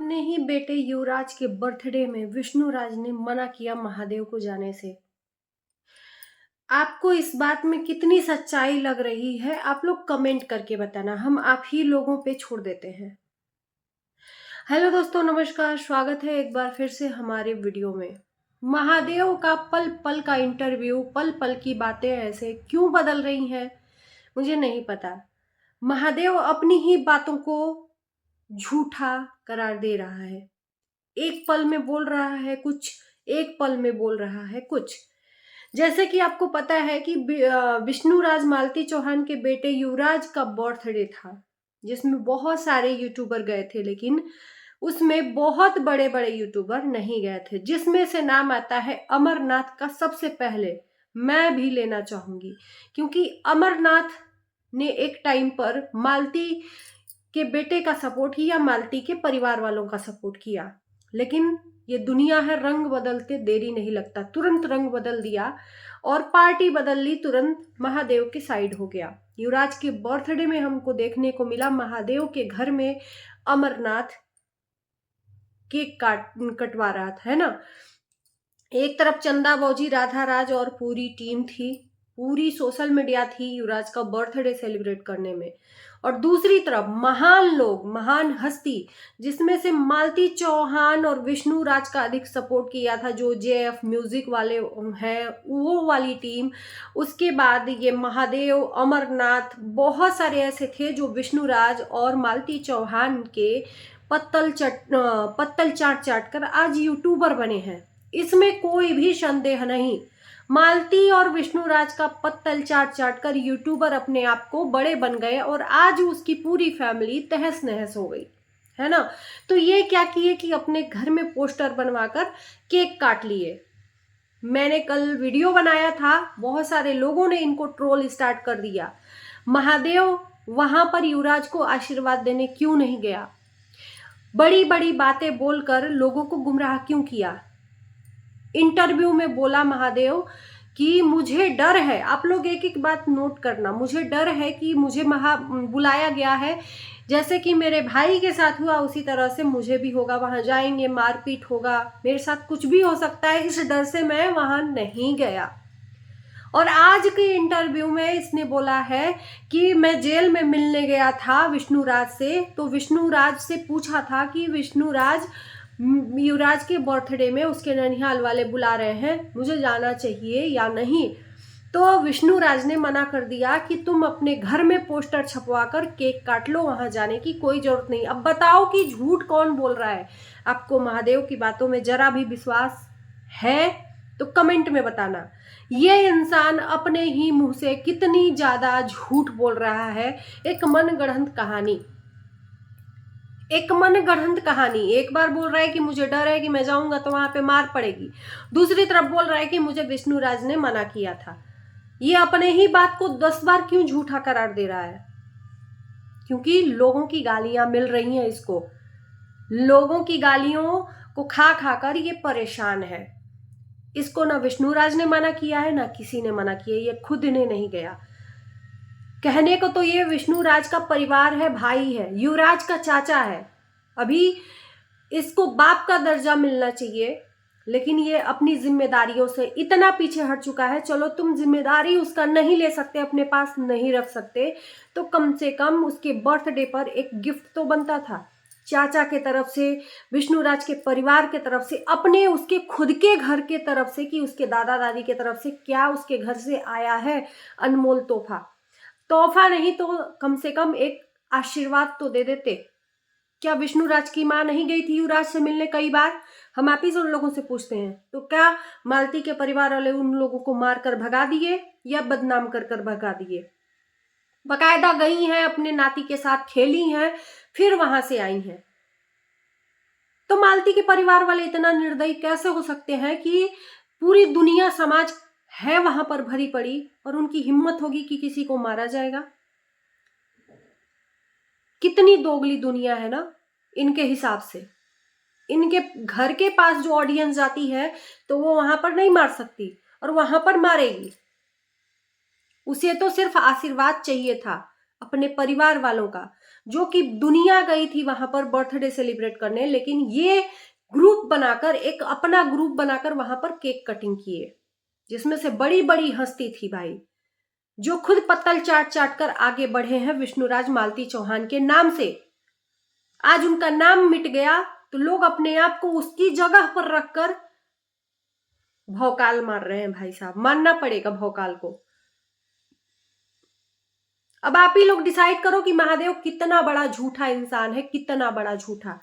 अपने ही बेटे युवराज के बर्थडे में विष्णुराज ने मना किया महादेव को जाने से। आपको इस बात में कितनी सच्चाई लग रही है, आप लोग कमेंट करके बताना। हम आप ही लोगों पे छोड़ देते हैं। हेलो दोस्तों, नमस्कार, स्वागत है एक बार फिर से हमारे वीडियो में। महादेव का पल पल का इंटरव्यू, पल पल की बातें ऐसे क्यों बदल रही हैं, मुझे नहीं पता। महादेव अपनी ही बातों को झूठा करार दे रहा है। एक पल में बोल रहा है कुछ, एक पल में बोल रहा है कुछ। जैसे कि आपको पता है कि विष्णुराज मालती चौहान के बेटे युवराज का बर्थडे था, जिसमें बहुत सारे यूट्यूबर गए थे, लेकिन उसमें बहुत बड़े बड़े यूट्यूबर नहीं गए थे, जिसमें से नाम आता है अमरनाथ का। सबसे पहले मैं भी लेना चाहूंगी, क्योंकि अमरनाथ ने एक टाइम पर मालती के बेटे का सपोर्ट किया, मालती के परिवार वालों का सपोर्ट किया। लेकिन ये दुनिया है, रंग बदलते देरी नहीं लगता। तुरंत रंग बदल दिया और पार्टी बदल ली, तुरंत महादेव के साइड हो गया। युवराज के बर्थडे में हमको देखने को मिला महादेव के घर में अमरनाथ केक कटवा रहा था, है ना। एक तरफ चंदा बौजी, राधा राज और पूरी टीम थी, पूरी सोशल मीडिया थी युवराज का बर्थडे सेलिब्रेट करने में। और दूसरी तरफ महान लोग, महान हस्ती, जिसमें से मालती चौहान और विष्णु राज का अधिक सपोर्ट किया था, जो जेएफ म्यूजिक वाले हैं, वो वाली टीम। उसके बाद ये महादेव, अमरनाथ, बहुत सारे ऐसे थे जो विष्णु राज और मालती चौहान के पत्तल चाट चाट कर आज यूट्यूबर बने हैं। इसमें कोई भी संदेह नहीं। मालती और विष्णुराज का पत्तल चाट चाट कर यूट्यूबर अपने आप को बड़े बन गए और आज उसकी पूरी फैमिली तहस नहस हो गई, है ना। तो ये क्या किए कि अपने घर में पोस्टर बनवाकर केक काट लिए। मैंने कल वीडियो बनाया था, बहुत सारे लोगों ने इनको ट्रोल स्टार्ट कर दिया। महादेव वहां पर युवराज को आशीर्वाद देने क्यों नहीं गया? बड़ी बड़ी बातें बोलकर लोगों को गुमराह क्यों किया? इंटरव्यू में बोला महादेव कि मुझे डर है, आप लोग एक एक बात नोट करना, मुझे डर है कि मुझे बुलाया गया है, जैसे कि मेरे भाई के साथ हुआ उसी तरह से मुझे भी होगा। वहां जाएंगे, मारपीट होगा, मेरे साथ कुछ भी हो सकता है, इस डर से मैं वहां नहीं गया। और आज के इंटरव्यू में इसने बोला है कि मैं जेल में मिलने गया था विष्णुराज से, तो विष्णुराज से पूछा था कि विष्णुराज युवराज के बर्थडे में उसके ननिहाल वाले बुला रहे हैं, मुझे जाना चाहिए या नहीं। तो विष्णुराज ने मना कर दिया कि तुम अपने घर में पोस्टर छपवा कर केक काट लो, वहां जाने की कोई जरूरत नहीं। अब बताओ कि झूठ कौन बोल रहा है? आपको महादेव की बातों में जरा भी विश्वास है तो कमेंट में बताना। ये इंसान अपने ही मुंह से कितनी ज्यादा झूठ बोल रहा है। एक मनगढ़ंत कहानी, एक मनगढ़ंत कहानी। एक बार बोल रहा है कि मुझे डर है कि मैं जाऊंगा तो वहां पे मार पड़ेगी, दूसरी तरफ बोल रहा है कि मुझे विष्णुराज ने मना किया था। ये अपने ही बात को 10 बार क्यों झूठा करार दे रहा है? क्योंकि लोगों की गालियां मिल रही हैं इसको। लोगों की गालियों को खा खा कर ये परेशान है। इसको ना विष्णुराज ने मना किया है, ना किसी ने मना किया, ये खुद इन्हें नहीं गया। कहने को तो ये विष्णुराज का परिवार है, भाई है, युवराज का चाचा है, अभी इसको बाप का दर्जा मिलना चाहिए, लेकिन ये अपनी जिम्मेदारियों से इतना पीछे हट चुका है। चलो तुम जिम्मेदारी उसका नहीं ले सकते, अपने पास नहीं रख सकते, तो कम से कम उसके बर्थडे पर एक गिफ्ट तो बनता था, चाचा के तरफ से, विष्णुराज के परिवार के तरफ से, अपने उसके खुद के घर के तरफ से, कि उसके दादा दादी के तरफ से क्या उसके घर से आया है अनमोल तोहफा। तोहफा नहीं तो कम से कम एक आशीर्वाद तो दे देते। क्या विष्णुराज की मां नहीं गई थी युवराज से मिलने कई बार? हम आप ही से उन लोगों से पूछते हैं। तो क्या मालती के परिवार वाले उन लोगों को मारकर भगा दिए या बदनाम कर कर भगा दिए? बकायदा गई हैं, अपने नाती के साथ खेली हैं, फिर वहां से आई हैं। तो मालती के परिवार वाले इतना निर्दयी कैसे हो सकते हैं कि पूरी दुनिया, समाज है वहां पर भरी पड़ी, और उनकी हिम्मत होगी कि किसी को मारा जाएगा? कितनी दोगली दुनिया है ना इनके हिसाब से। इनके घर के पास जो ऑडियंस जाती है तो वो वहां पर नहीं मार सकती, और वहां पर मारेगी। उसे तो सिर्फ आशीर्वाद चाहिए था अपने परिवार वालों का। जो कि दुनिया गई थी वहां पर बर्थडे सेलिब्रेट करने, लेकिन ये ग्रुप बनाकर, एक अपना ग्रुप बनाकर वहां पर केक कटिंग किए, जिसमें से बड़ी बड़ी हस्ती थी भाई, जो खुद पत्तल चाट चाट कर आगे बढ़े हैं विष्णुराज मालती चौहान के नाम से। आज उनका नाम मिट गया तो लोग अपने आप को उसकी जगह पर रखकर भौकाल मार रहे हैं भाई साहब, मानना पड़ेगा भौकाल को। अब आप ही लोग डिसाइड करो कि महादेव कितना बड़ा झूठा इंसान है, कितना बड़ा झूठा।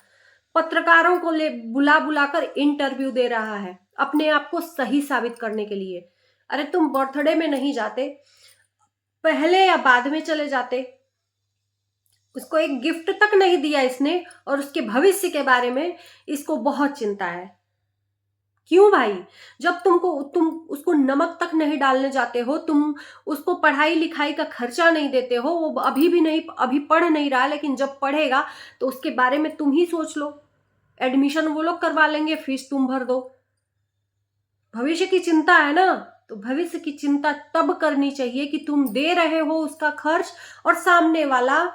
पत्रकारों को ले बुला बुलाकर इंटरव्यू दे रहा है अपने आप को सही साबित करने के लिए। अरे तुम बर्थडे में नहीं जाते, पहले या बाद में चले जाते। उसको एक गिफ्ट तक नहीं दिया इसने, और उसके भविष्य के बारे में इसको बहुत चिंता है। क्यों भाई? जब तुम उसको नमक तक नहीं डालने जाते हो, तुम उसको पढ़ाई लिखाई का खर्चा नहीं देते हो, वो अभी पढ़ नहीं रहा, लेकिन जब पढ़ेगा तो उसके बारे में तुम ही सोच लो। एडमिशन वो लोग करवा लेंगे, फीस तुम भर दो। भविष्य की चिंता है ना, तो भविष्य की चिंता तब करनी चाहिए कि तुम दे रहे हो उसका खर्च और सामने वाला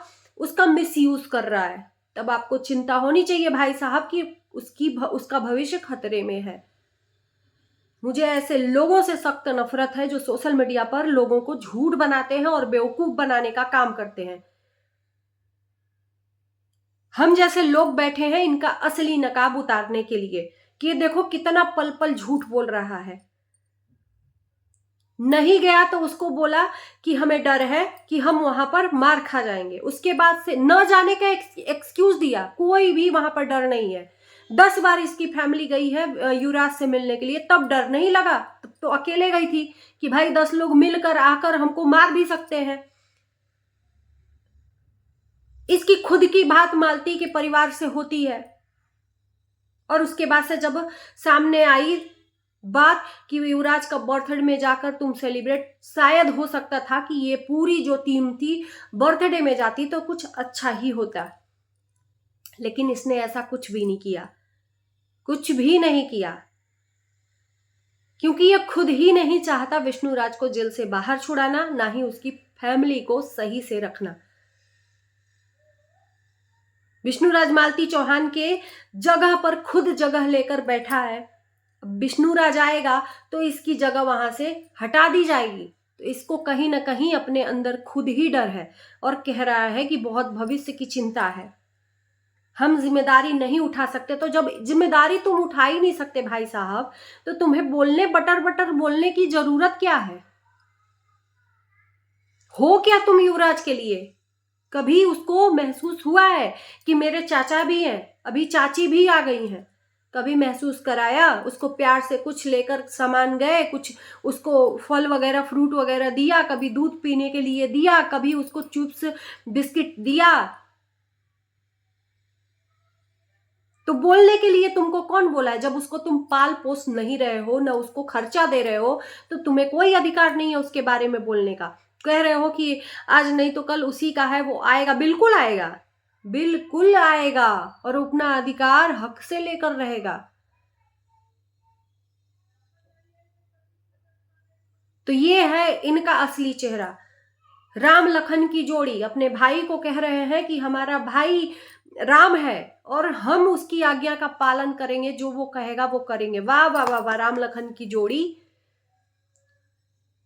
उसका मिसयूज कर रहा है। तब आपको चिंता होनी चाहिए भाई साहब कि उसका भविष्य खतरे में है। मुझे ऐसे लोगों से सख्त नफरत है जो सोशल मीडिया पर लोगों को झूठ बनाते हैं और बेवकूफ बनाने का काम करते हैं। हम जैसे लोग बैठे हैं इनका असली नकाब उतारने के लिए कि ये देखो कितना पल पल झूठ बोल रहा है। नहीं गया तो उसको बोला कि हमें डर है कि हम वहां पर मार खा जाएंगे। उसके बाद से न जाने का एक्सक्यूज दिया। कोई भी वहां पर डर नहीं है। 10 बार इसकी फैमिली गई है युवराज से मिलने के लिए, तब डर नहीं लगा। तब तो अकेले गई थी कि भाई 10 लोग मिलकर आकर हमको मार भी सकते हैं। इसकी खुद की बात मालती के परिवार से होती है, और उसके बाद से जब सामने आई बात कि युवराज का बर्थडे में जाकर तुम सेलिब्रेट, शायद हो सकता था कि ये पूरी जो टीम थी बर्थडे में जाती तो कुछ अच्छा ही होता, लेकिन इसने ऐसा कुछ भी नहीं किया, कुछ भी नहीं किया, क्योंकि ये खुद ही नहीं चाहता विष्णुराज को जेल से बाहर छुड़ाना, ना ही उसकी फैमिली को सही से रखना। विष्णुराज मालती चौहान के जगह पर खुद जगह लेकर बैठा है। विष्णुराज आएगा तो इसकी जगह वहां से हटा दी जाएगी, तो इसको कहीं ना कहीं अपने अंदर खुद ही डर है और कह रहा है कि बहुत भविष्य की चिंता है, हम जिम्मेदारी नहीं उठा सकते। तो जब जिम्मेदारी तुम उठा ही नहीं सकते भाई साहब, तो तुम्हें बोलने बटर बटर बोलने की जरूरत क्या है? हो क्या तुम युवराज के लिए? कभी उसको महसूस हुआ है कि मेरे चाचा भी हैं, अभी चाची भी आ गई हैं? कभी महसूस कराया? उसको प्यार से कुछ लेकर सामान गए, कुछ उसको फल वगैरह फ्रूट वगैरह दिया, कभी दूध पीने के लिए दिया, कभी उसको चिप्स बिस्किट दिया? तो बोलने के लिए तुमको कौन बोला है? जब उसको तुम पाल पोस नहीं रहे हो, ना उसको खर्चा दे रहे हो, तो तुम्हें कोई अधिकार नहीं है उसके बारे में बोलने का। कह रहे हो कि आज नहीं तो कल उसी का है, वो आएगा। बिल्कुल आएगा, बिल्कुल आएगा, और अपना अधिकार हक से लेकर रहेगा। तो ये है इनका असली चेहरा। राम लखन की जोड़ी अपने भाई को कह रहे हैं कि हमारा भाई राम है और हम उसकी आज्ञा का पालन करेंगे, जो वो कहेगा वो करेंगे। वाह वाह वाह वाह, राम लखन की जोड़ी,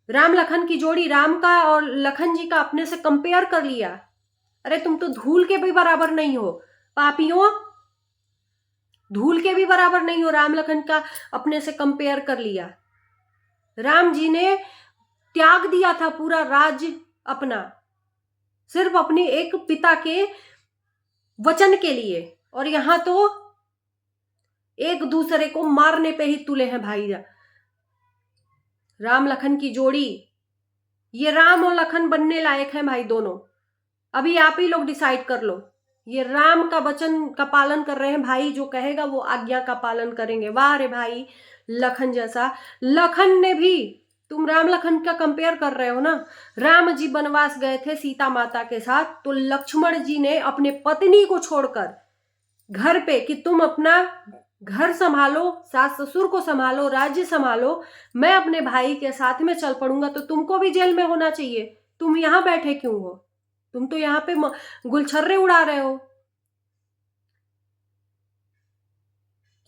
राम लखन की जोड़ी। राम का और लखन जी का अपने से कंपेयर कर लिया। अरे तुम तो धूल के भी बराबर नहीं हो पापियों, धूल के भी बराबर नहीं हो। राम लखन का अपने से कंपेयर कर लिया। राम जी ने त्याग दिया था पूरा राज्य अपना, सिर्फ अपने एक पिता के वचन के लिए, और यहां तो एक दूसरे को मारने पे ही तुले हैं भाई। राम लखन की जोड़ी, ये राम और लखन बनने लायक है भाई दोनों। अभी आप ही लोग डिसाइड कर लो। ये राम का वचन का पालन कर रहे हैं भाई, जो कहेगा वो आज्ञा का पालन करेंगे। वाह रे भाई, लखन जैसा। लखन ने भी, तुम राम लखन का कंपेयर कर रहे हो ना। राम जी वनवास गए थे सीता माता के साथ, तो लक्ष्मण जी ने अपने पत्नी को छोड़कर घर पे कि तुम अपना घर संभालो, सास ससुर को संभालो, राज्य संभालो, मैं अपने भाई के साथ में चल पड़ूंगा, तो तुमको भी जेल में होना चाहिए। तुम यहां बैठे क्यों हो? तुम तो यहाँ पे गुलछर्रे उड़ा रहे हो।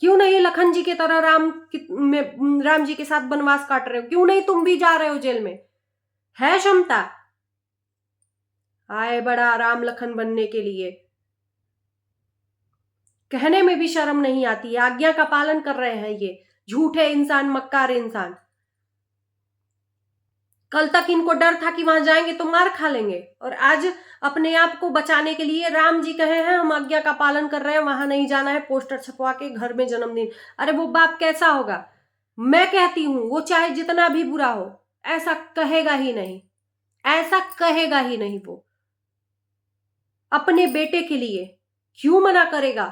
क्यों नहीं लखन जी की तरह राम जी के साथ वनवास काट रहे हो? क्यों नहीं तुम भी जा रहे हो जेल में? है क्षमता? आए बड़ा राम लखन बनने के लिए, कहने में भी शर्म नहीं आती है। आज्ञा का पालन कर रहे हैं ये झूठे इंसान, मक्कार इंसान। कल तक इनको डर था कि वहां जाएंगे तो मार खा लेंगे, और आज अपने आप को बचाने के लिए राम जी कहे हैं हम आज्ञा का पालन कर रहे हैं, वहां नहीं जाना है, पोस्टर छपवा के घर में जन्मदिन। अरे वो बाप कैसा होगा? मैं कहती हूं वो चाहे जितना भी बुरा हो ऐसा कहेगा ही नहीं, ऐसा कहेगा ही नहीं। वो अपने बेटे के लिए क्यों मना करेगा?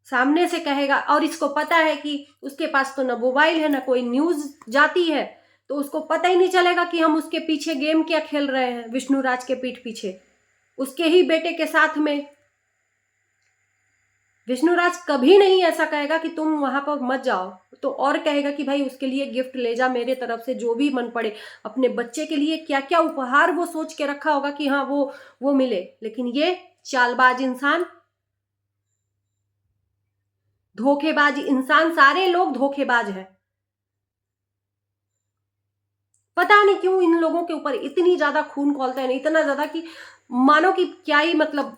सामने से कहेगा। और इसको पता है कि उसके पास तो ना मोबाइल है ना कोई न्यूज जाती है, तो उसको पता ही नहीं चलेगा कि हम उसके पीछे गेम क्या खेल रहे हैं, विष्णुराज के पीठ पीछे, उसके ही बेटे के साथ में। विष्णुराज कभी नहीं ऐसा कहेगा कि तुम वहां पर मत जाओ, तो और कहेगा कि भाई उसके लिए गिफ्ट ले जा मेरे तरफ से, जो भी मन पड़े। अपने बच्चे के लिए क्या क्या उपहार वो सोच के रखा होगा कि हाँ वो मिले। लेकिन ये चालबाज इंसान, धोखेबाज इंसान, सारे लोग धोखेबाज हैं। पता नहीं क्यों इन लोगों के ऊपर इतनी ज्यादा खून खौलता है, इतना ज्यादा कि मानो कि क्या ही मतलब।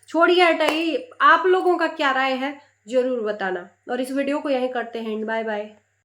छोड़िए, हटाइए। आप लोगों का क्या राय है जरूर बताना, और इस वीडियो को यहीं करते हैं। Bye bye.